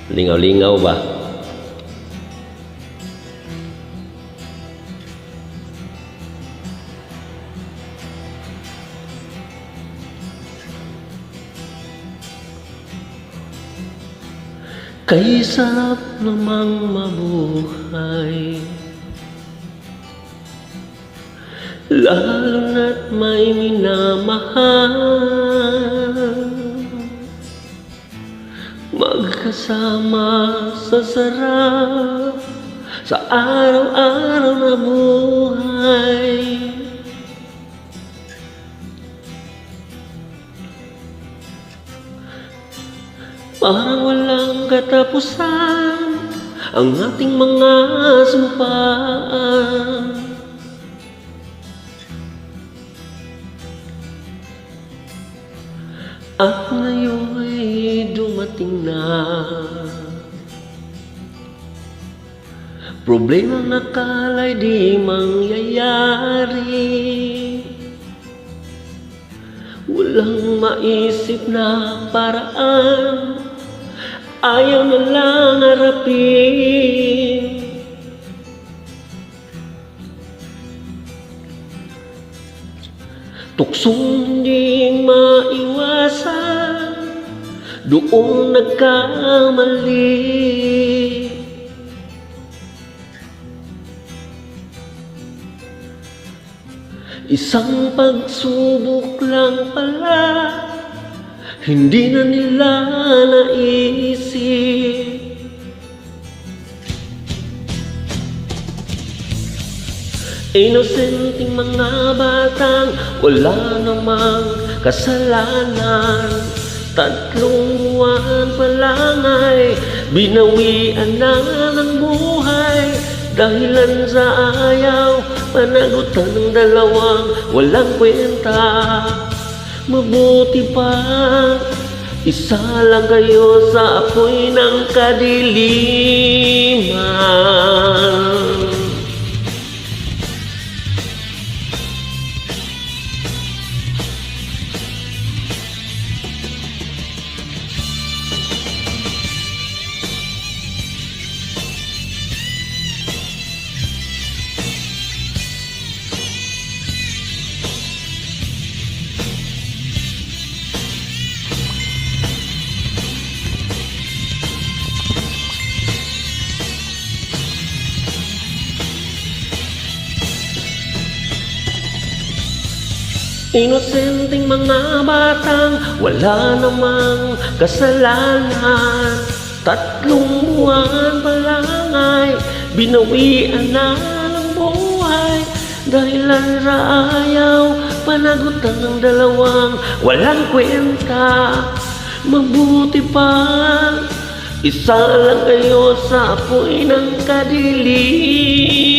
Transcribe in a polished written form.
Lingaw-lingaw ba? Kay sarap namang mabuhay, lalo na't may minamahal. Magkasama sa sarap sa araw-araw na buhay. Parang walang katapusan ang ating mga sumpaan. At ngayon'y dumating na problema na kala'y di mangyayari. Walang maisip na paraan, ayaw na lang harapin. Tuksong hindi maiwasan, doon nagkamali. Isang pagsubok lang pala, hindi na nila naisip. Inosenteng mga batang wala namang kasalanan, 3 buwan pa lang ay binawian na ng buhay. Dahilan sa ayaw, panagutan ng dalawang walang kwenta. Mabuti pa, isa lang kayo sa apoy ng kadiliman. Inosenteng mga batang wala namang kasalanan, 3 buwan pa lang ay binawian na ng buhay. Dahilan sa ayaw, panagutan ng dalawang walang kwenta. Mabuti pa, isa lang kayo sa apoy ng kadiliman.